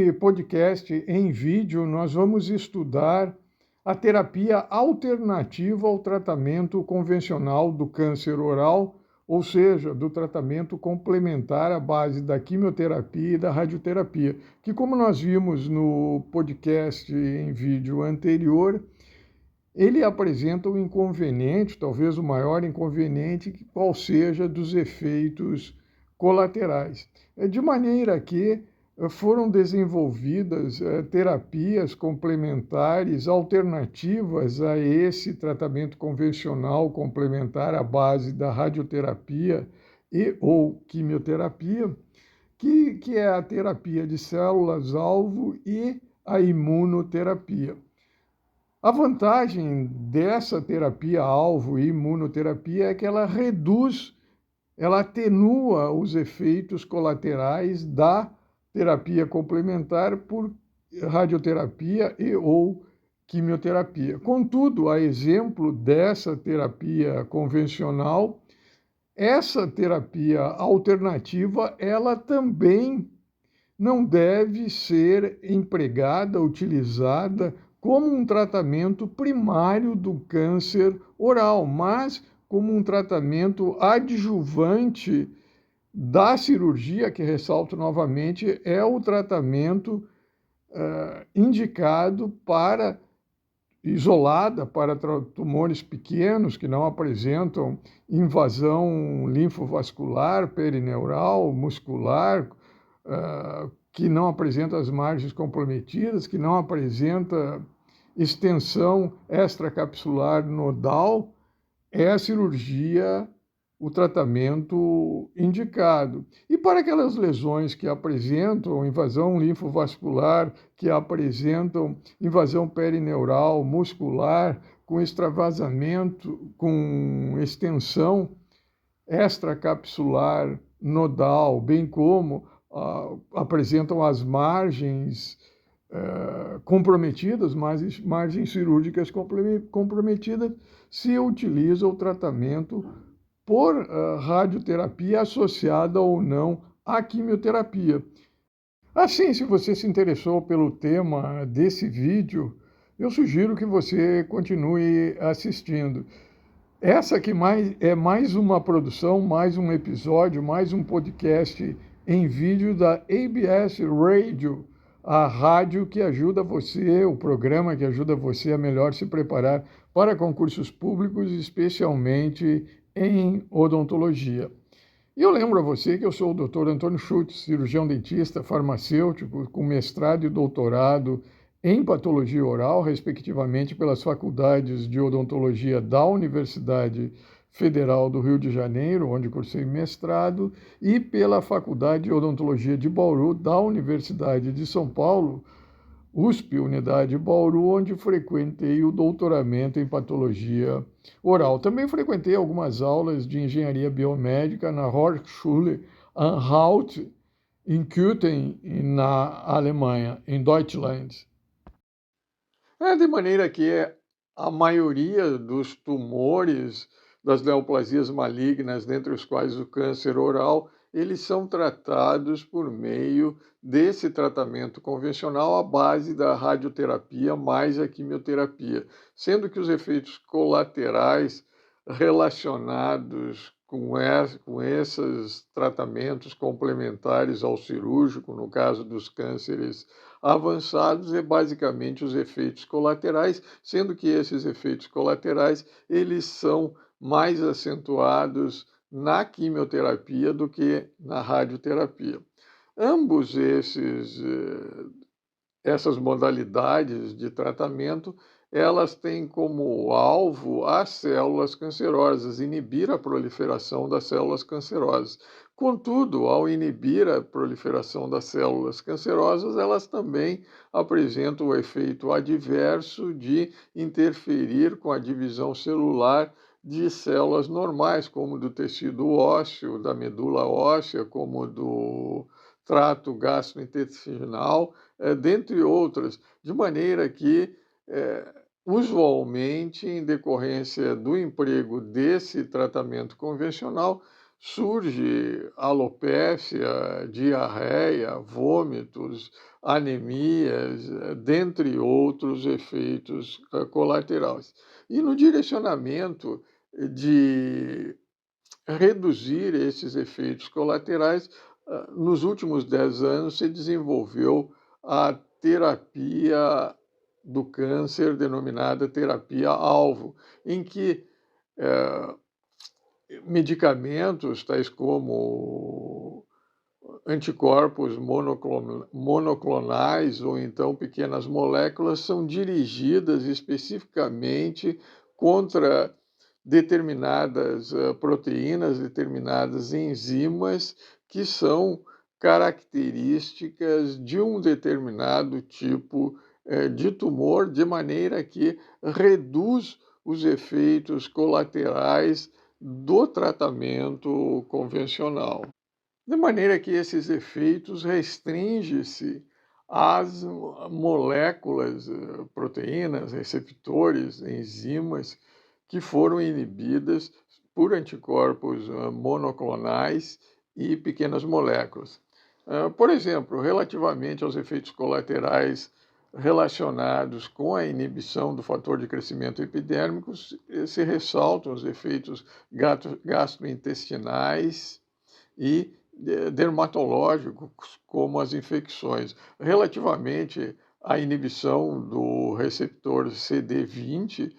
Nesse podcast em vídeo, nós vamos estudar a terapia alternativa ao tratamento convencional do câncer oral, ou seja, do tratamento complementar à base da quimioterapia e da radioterapia, que, como nós vimos no podcast em vídeo anterior, ele apresenta um inconveniente, talvez o maior inconveniente, qual seja dos efeitos colaterais. De maneira que foram desenvolvidas terapias complementares alternativas a esse tratamento convencional complementar à base da radioterapia e ou quimioterapia, que é a terapia de células-alvo e a imunoterapia. A vantagem dessa terapia-alvo e imunoterapia é que ela reduz, ela atenua os efeitos colaterais da terapia complementar por radioterapia e ou quimioterapia. Contudo, a exemplo dessa terapia convencional, essa terapia alternativa, ela também não deve ser empregada, utilizada como um tratamento primário do câncer oral, mas como um tratamento adjuvante da cirurgia, que ressalto novamente, é o tratamento indicado para isolada para tumores pequenos que não apresentam invasão linfovascular, perineural, muscular, que não apresenta as margens comprometidas, que não apresenta extensão extracapsular nodal, é a cirurgia, o tratamento indicado. E para aquelas lesões que apresentam invasão linfovascular, que apresentam invasão perineural, muscular, com extravasamento, com extensão extracapsular nodal, bem como apresentam as margens comprometidas, margens cirúrgicas comprometidas, se utiliza o tratamento por radioterapia associada ou não à quimioterapia. Assim, se você se interessou pelo tema desse vídeo, eu sugiro que você continue assistindo. Essa aqui é mais uma produção, mais um episódio, mais um podcast em vídeo da ABS Radio, a rádio que ajuda você, o programa que ajuda você a melhor se preparar para concursos públicos, especialmente em odontologia. E eu lembro a você que eu sou o Dr. Antônio Schultz, cirurgião dentista, farmacêutico, com mestrado e doutorado em patologia oral, respectivamente, pelas faculdades de odontologia da Universidade Federal do Rio de Janeiro, onde cursei mestrado, e pela Faculdade de Odontologia de Bauru, da Universidade de São Paulo, USP, Unidade Bauru, onde frequentei o doutoramento em patologia oral. Também frequentei algumas aulas de engenharia biomédica na Hochschule Anhalt, em Köthen, na Alemanha, em Deutschland. De maneira que a maioria dos tumores, das neoplasias malignas, dentre os quais o câncer oral, eles são tratados por meio desse tratamento convencional à base da radioterapia mais a quimioterapia, sendo que os efeitos colaterais relacionados com esses tratamentos complementares ao cirúrgico, no caso dos cânceres avançados, é basicamente os efeitos colaterais, sendo que esses efeitos colaterais eles são mais acentuados na quimioterapia do que na radioterapia. Ambos essas modalidades de tratamento, elas têm como alvo as células cancerosas, inibir a proliferação das células cancerosas. Contudo, ao inibir a proliferação das células cancerosas, elas também apresentam o efeito adverso de interferir com a divisão celular de células normais, como do tecido ósseo, da medula óssea, como do trato gastrointestinal, dentre outras, de maneira que, usualmente, em decorrência do emprego desse tratamento convencional, surge alopécia, diarreia, vômitos, anemias, dentre outros efeitos colaterais. E no direcionamento de reduzir esses efeitos colaterais, nos últimos 10 anos se desenvolveu a terapia do câncer, denominada terapia-alvo, em que eh, medicamentos tais como anticorpos monoclonais ou então pequenas moléculas são dirigidas especificamente contra determinadas proteínas, determinadas enzimas que são características de um determinado tipo de tumor, de maneira que reduz os efeitos colaterais do tratamento convencional. De maneira que esses efeitos restringem-se às moléculas, proteínas, receptores, enzimas que foram inibidas por anticorpos monoclonais e pequenas moléculas. Por exemplo, relativamente aos efeitos colaterais relacionados com a inibição do fator de crescimento epidérmico, se ressaltam os efeitos gastrointestinais e dermatológicos, como as infecções. Relativamente à inibição do receptor CD20,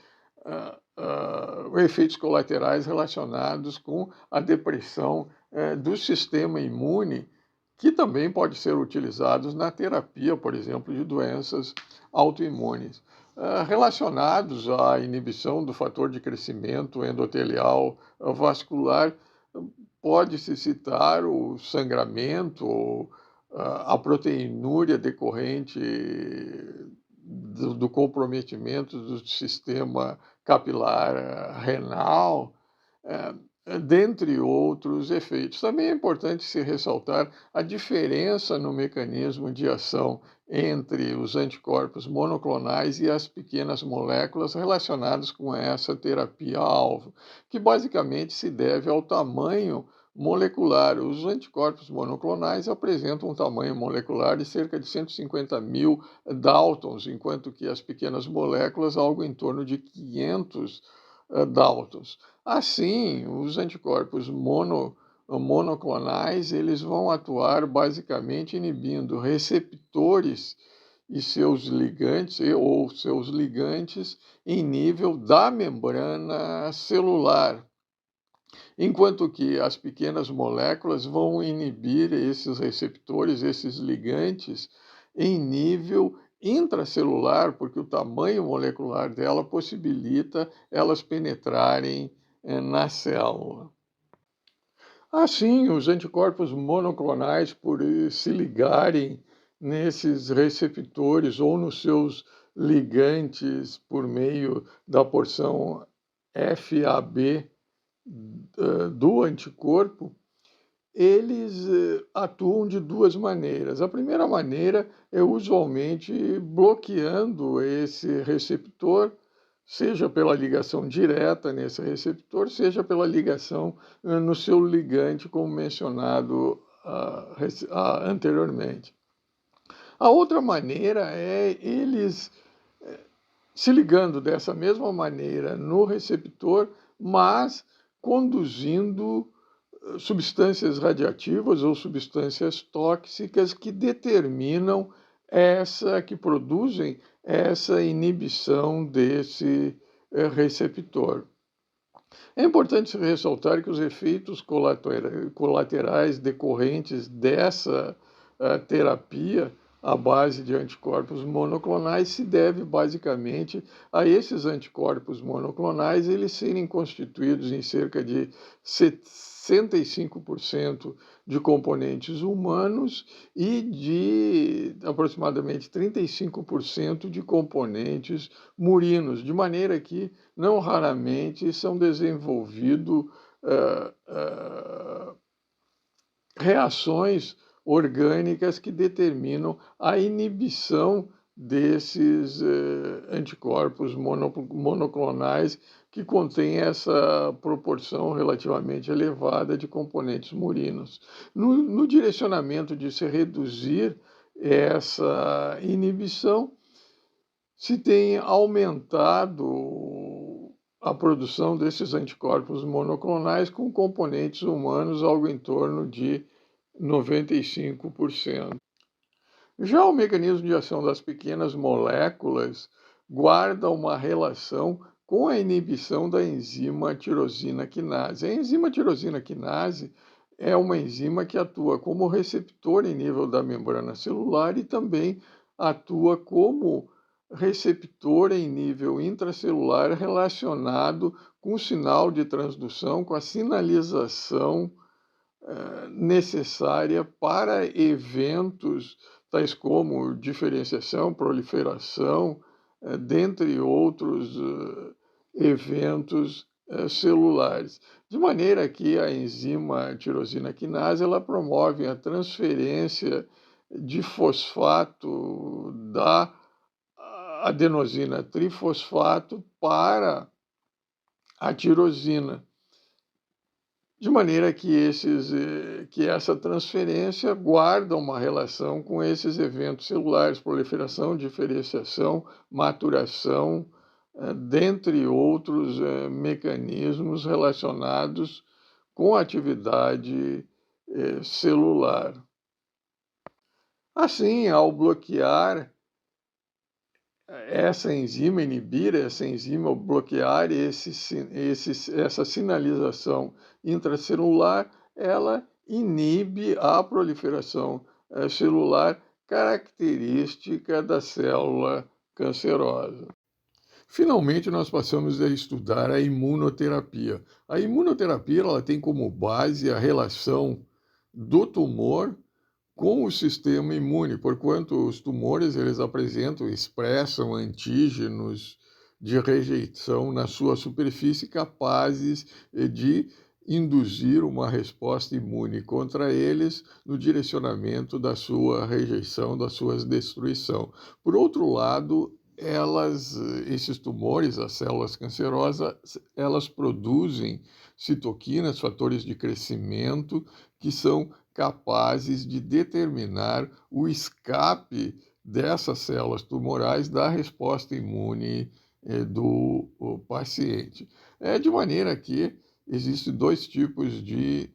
efeitos colaterais relacionados com a depressão do sistema imune, que também pode ser utilizados na terapia, por exemplo, de doenças autoimunes. Relacionados à inibição do fator de crescimento endotelial vascular, pode-se citar o sangramento, a proteinúria decorrente do comprometimento do sistema capilar renal, dentre outros efeitos. Também é importante se ressaltar a diferença no mecanismo de ação entre os anticorpos monoclonais e as pequenas moléculas relacionadas com essa terapia-alvo, que basicamente se deve ao tamanho molecular. Os anticorpos monoclonais apresentam um tamanho molecular de cerca de 150.000 Daltons, enquanto que as pequenas moléculas algo em torno de 500 Daltons. Assim, os anticorpos monoclonais eles vão atuar basicamente inibindo receptores e seus ligantes ou seus ligantes em nível da membrana celular, enquanto que as pequenas moléculas vão inibir esses receptores, esses ligantes, em nível intracelular, porque o tamanho molecular dela possibilita elas penetrarem na célula. Assim, os anticorpos monoclonais, por se ligarem nesses receptores ou nos seus ligantes por meio da porção FAB do anticorpo, eles atuam de duas maneiras. A primeira maneira é usualmente bloqueando esse receptor, seja pela ligação direta nesse receptor, seja pela ligação no seu ligante, como mencionado anteriormente. A outra maneira é eles se ligando dessa mesma maneira no receptor, mas conduzindo substâncias radiativas ou substâncias tóxicas que determinam que produzem essa inibição desse receptor. É importante ressaltar que os efeitos colaterais decorrentes dessa terapia à base de anticorpos monoclonais se deve basicamente a esses anticorpos monoclonais eles serem constituídos em cerca de 65% de componentes humanos e de aproximadamente 35% de componentes murinos, de maneira que não raramente são desenvolvidas reações orgânicas que determinam a inibição desses anticorpos monoclonais que contêm essa proporção relativamente elevada de componentes murinos. No direcionamento de se reduzir essa inibição, se tem aumentado a produção desses anticorpos monoclonais com componentes humanos, algo em torno de 95%. Já o mecanismo de ação das pequenas moléculas guarda uma relação com a inibição da enzima tirosina quinase. A enzima tirosina quinase é uma enzima que atua como receptor em nível da membrana celular e também atua como receptor em nível intracelular relacionado com o sinal de transdução, com a sinalização necessária para eventos tais como diferenciação, proliferação, dentre outros eventos celulares. De maneira que a enzima tirosina quinase ela promove a transferência de fosfato da adenosina trifosfato para a tirosina. De maneira que essa transferência guarda uma relação com esses eventos celulares, proliferação, diferenciação, maturação, dentre outros mecanismos relacionados com a atividade celular. Assim, ao bloquear essa enzima, inibir essa enzima, bloquear essa sinalização intracelular, ela inibe a proliferação celular característica da célula cancerosa. Finalmente, nós passamos a estudar a imunoterapia. A imunoterapia ela tem como base a relação do tumor com o sistema imune, porquanto os tumores expressam antígenos de rejeição na sua superfície capazes de induzir uma resposta imune contra eles no direcionamento da sua rejeição, da sua destruição. Por outro lado, esses tumores, as células cancerosas, elas produzem citoquinas, fatores de crescimento, que são capazes de determinar o escape dessas células tumorais da resposta imune do paciente. De maneira que existem dois tipos de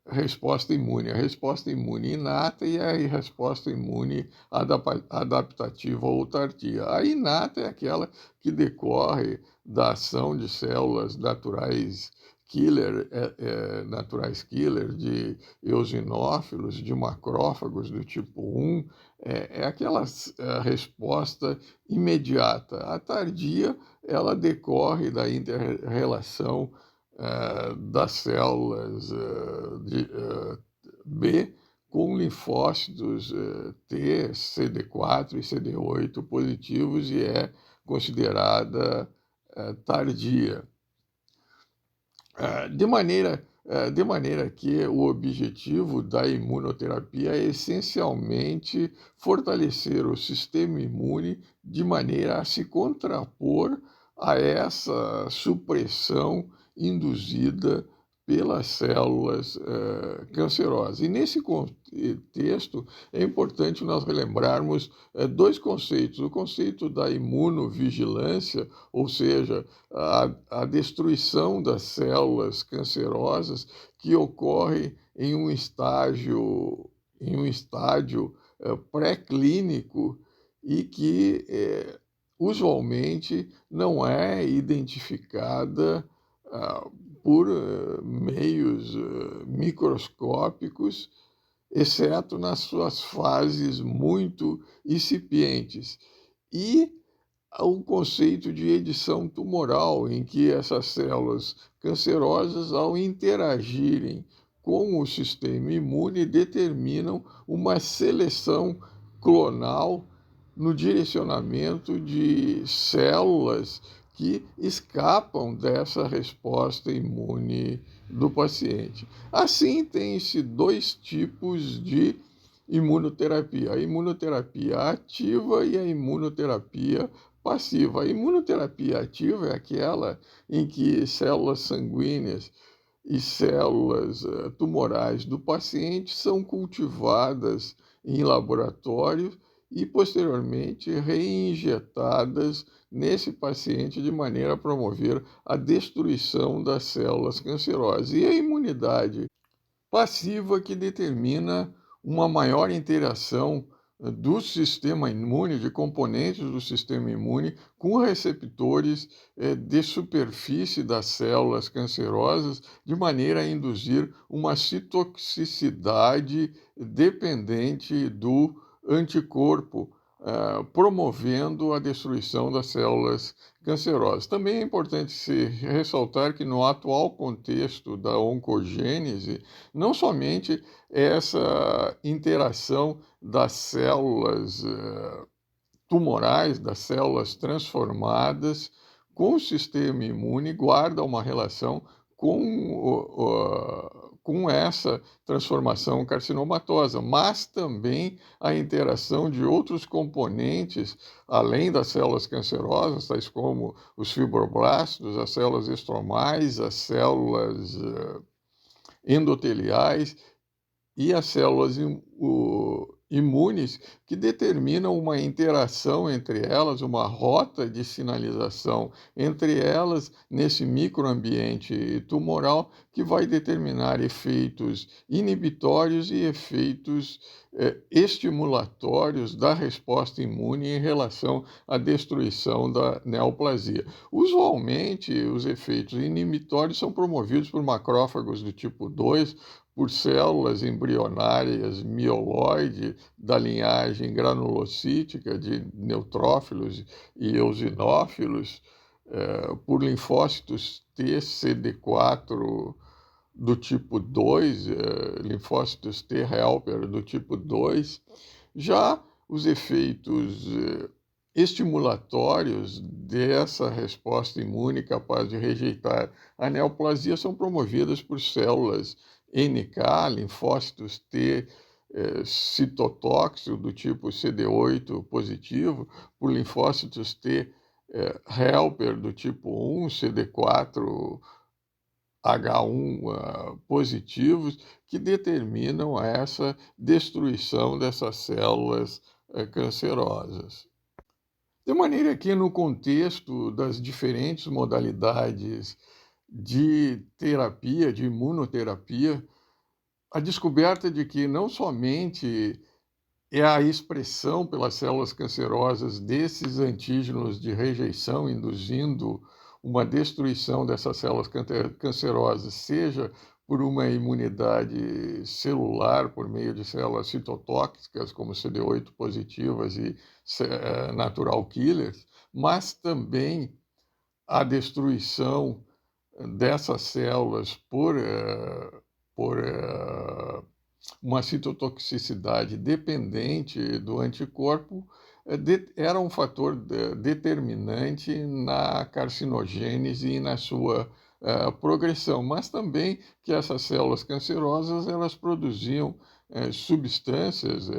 resposta imune: a resposta imune inata e a resposta imune adaptativa ou tardia. A inata é aquela que decorre da ação de células naturais killer, de eosinófilos, de macrófagos do tipo 1, é aquela resposta imediata. A tardia, ela decorre da inter-relação das células B com linfócitos T, CD4 e CD8 positivos e é considerada tardia. De maneira que o objetivo da imunoterapia é essencialmente fortalecer o sistema imune de maneira a se contrapor a essa supressão induzida pelas células cancerosas. E nesse contexto é importante nós relembrarmos dois conceitos: o conceito da imunovigilância, ou seja, a destruição das células cancerosas que ocorre em um estágio pré-clínico e que usualmente não é identificada por meios microscópicos, exceto nas suas fases muito incipientes. E o conceito de edição tumoral, em que essas células cancerosas, ao interagirem com o sistema imune, determinam uma seleção clonal no direcionamento de células que escapam dessa resposta imune do paciente. Assim, tem-se dois tipos de imunoterapia. A imunoterapia ativa e a imunoterapia passiva. A imunoterapia ativa é aquela em que células sanguíneas e células tumorais do paciente são cultivadas em laboratório e posteriormente reinjetadas nesse paciente de maneira a promover a destruição das células cancerosas. E a imunidade passiva que determina uma maior interação do sistema imune, de componentes do sistema imune, com receptores de superfície das células cancerosas, de maneira a induzir uma citotoxicidade dependente do anticorpo, promovendo a destruição das células cancerosas. Também é importante se ressaltar que no atual contexto da oncogênese, não somente essa interação das células tumorais, das células transformadas com o sistema imune, guarda uma relação com essa transformação carcinomatosa, mas também a interação de outros componentes, além das células cancerosas, tais como os fibroblastos, as células estromais, as células endoteliais e as células imunes, que determinam uma interação entre elas, uma rota de sinalização entre elas nesse microambiente tumoral, que vai determinar efeitos inibitórios e efeitos estimulatórios da resposta imune em relação à destruição da neoplasia. Usualmente, os efeitos inibitórios são promovidos por macrófagos do tipo 2, por células embrionárias mieloide da linhagem granulocítica de neutrófilos e eosinófilos, por linfócitos T CD4 do tipo 2, linfócitos T helper do tipo 2. Já os efeitos estimulatórios dessa resposta imune capaz de rejeitar a neoplasia são promovidas por células NK, linfócitos T citotóxico do tipo CD8 positivo, por linfócitos T helper do tipo 1, CD4 H1 positivos, que determinam essa destruição dessas células cancerosas. De maneira que, no contexto das diferentes modalidades de terapia, de imunoterapia, a descoberta de que não somente é a expressão pelas células cancerosas desses antígenos de rejeição, induzindo uma destruição dessas células cancerosas, seja por uma imunidade celular, por meio de células citotóxicas, como CD8 positivas e natural killers, mas também a destruição dessas células por uma citotoxicidade dependente do anticorpo era um fator determinante na carcinogênese e na sua progressão, mas também que essas células cancerosas elas produziam substâncias,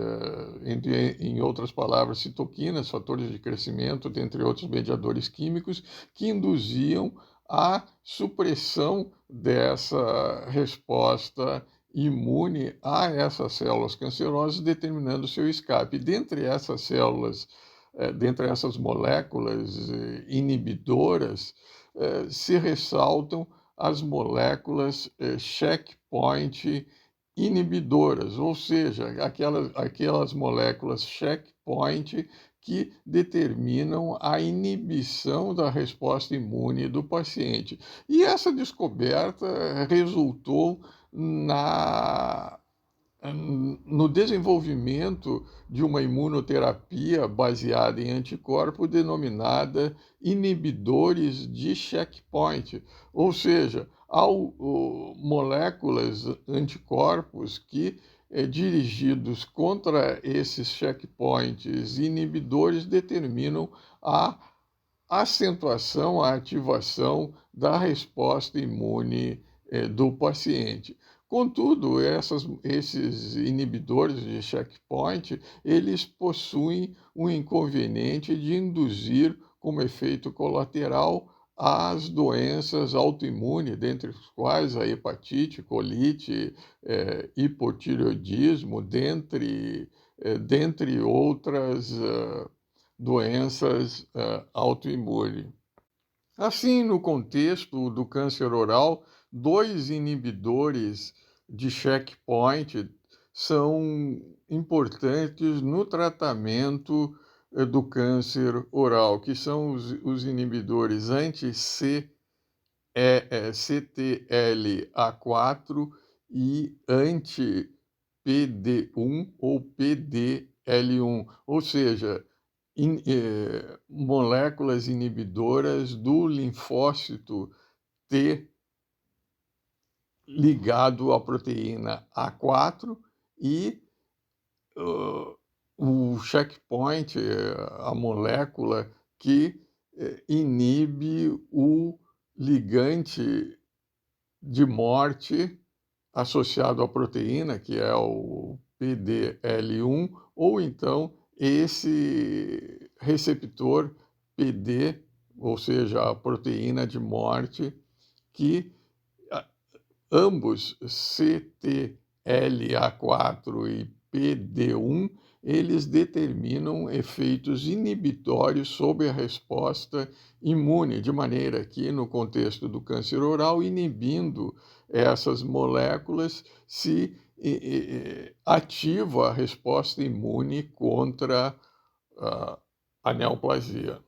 em outras palavras, citoquinas, fatores de crescimento, dentre outros mediadores químicos, que induziam a supressão dessa resposta imune a essas células cancerosas, determinando seu escape. Dentre essas células, dentre essas moléculas inibidoras, se ressaltam as moléculas checkpoint inibidoras, ou seja, aquelas moléculas checkpoint que determinam a inibição da resposta imune do paciente. E essa descoberta resultou no desenvolvimento de uma imunoterapia baseada em anticorpos denominada inibidores de checkpoint, ou seja, moléculas anticorpos que, dirigidos contra esses checkpoints inibidores, determinam a acentuação, a ativação da resposta imune do paciente. Contudo, esses inibidores de checkpoint, eles possuem o inconveniente de induzir como efeito colateral as doenças autoimunes, dentre as quais a hepatite, colite, hipotireoidismo, dentre outras doenças autoimunes. Assim, no contexto do câncer oral, dois inibidores de checkpoint são importantes no tratamento do câncer oral, que são os inibidores anti-CTLA4 e anti-PD1 ou PDL1, ou seja, moléculas inibidoras do linfócito T ligado à proteína A4 e o checkpoint, a molécula que inibe o ligante de morte associado à proteína, que é o PDL1, ou então esse receptor PD, ou seja, a proteína de morte, que ambos CTLA4 e PD1, eles determinam efeitos inibitórios sobre a resposta imune, de maneira que, no contexto do câncer oral, inibindo essas moléculas, se ativa a resposta imune contra a neoplasia.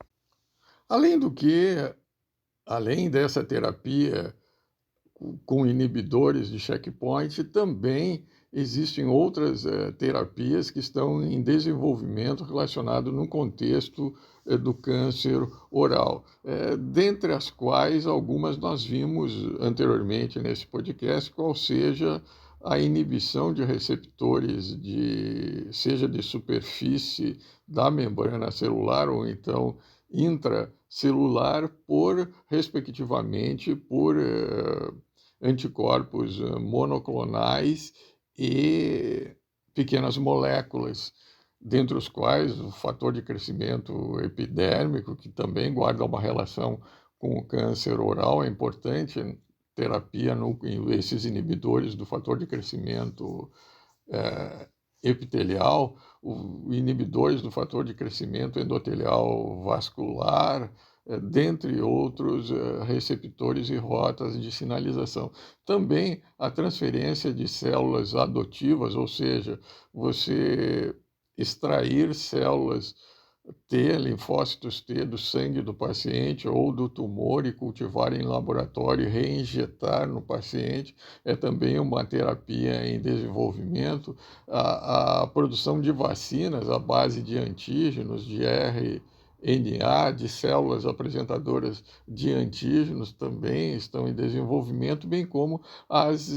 Além do que, além dessa terapia com inibidores de checkpoint, também existem outras terapias que estão em desenvolvimento relacionado no contexto do câncer oral, dentre as quais algumas nós vimos anteriormente nesse podcast, qual seja a inibição de receptores seja de superfície da membrana celular ou então intracelular, respectivamente, por anticorpos monoclonais e pequenas moléculas, dentre os quais o fator de crescimento epidérmico, que também guarda uma relação com o câncer oral, é importante, terapia esses inibidores do fator de crescimento epitelial, inibidores do fator de crescimento endotelial vascular, dentre outros receptores e rotas de sinalização. Também a transferência de células adotivas, ou seja, você extrair células T, linfócitos T do sangue do paciente ou do tumor e cultivar em laboratório e reinjetar no paciente, é também uma terapia em desenvolvimento. A produção de vacinas à base de antígenos, de RNA, de células apresentadoras de antígenos também estão em desenvolvimento, bem como as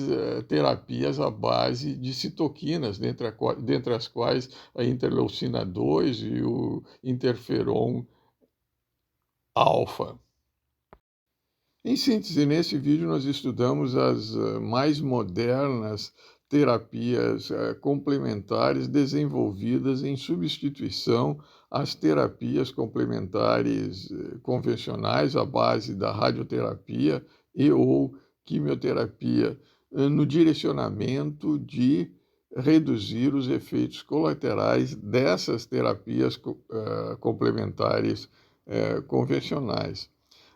terapias à base de citoquinas, dentre as quais a interleucina 2 e o interferon alfa. Em síntese, nesse vídeo nós estudamos as mais modernas terapias complementares desenvolvidas em substituição às terapias complementares convencionais à base da radioterapia e ou quimioterapia, no direcionamento de reduzir os efeitos colaterais dessas terapias complementares convencionais.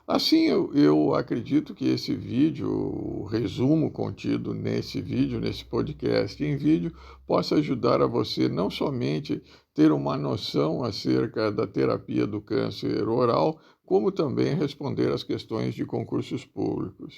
Assim, eu acredito que esse vídeo, o resumo contido nesse vídeo, nesse podcast em vídeo, possa ajudar a você não somente ter uma noção acerca da terapia do câncer oral, como também responder às questões de concursos públicos.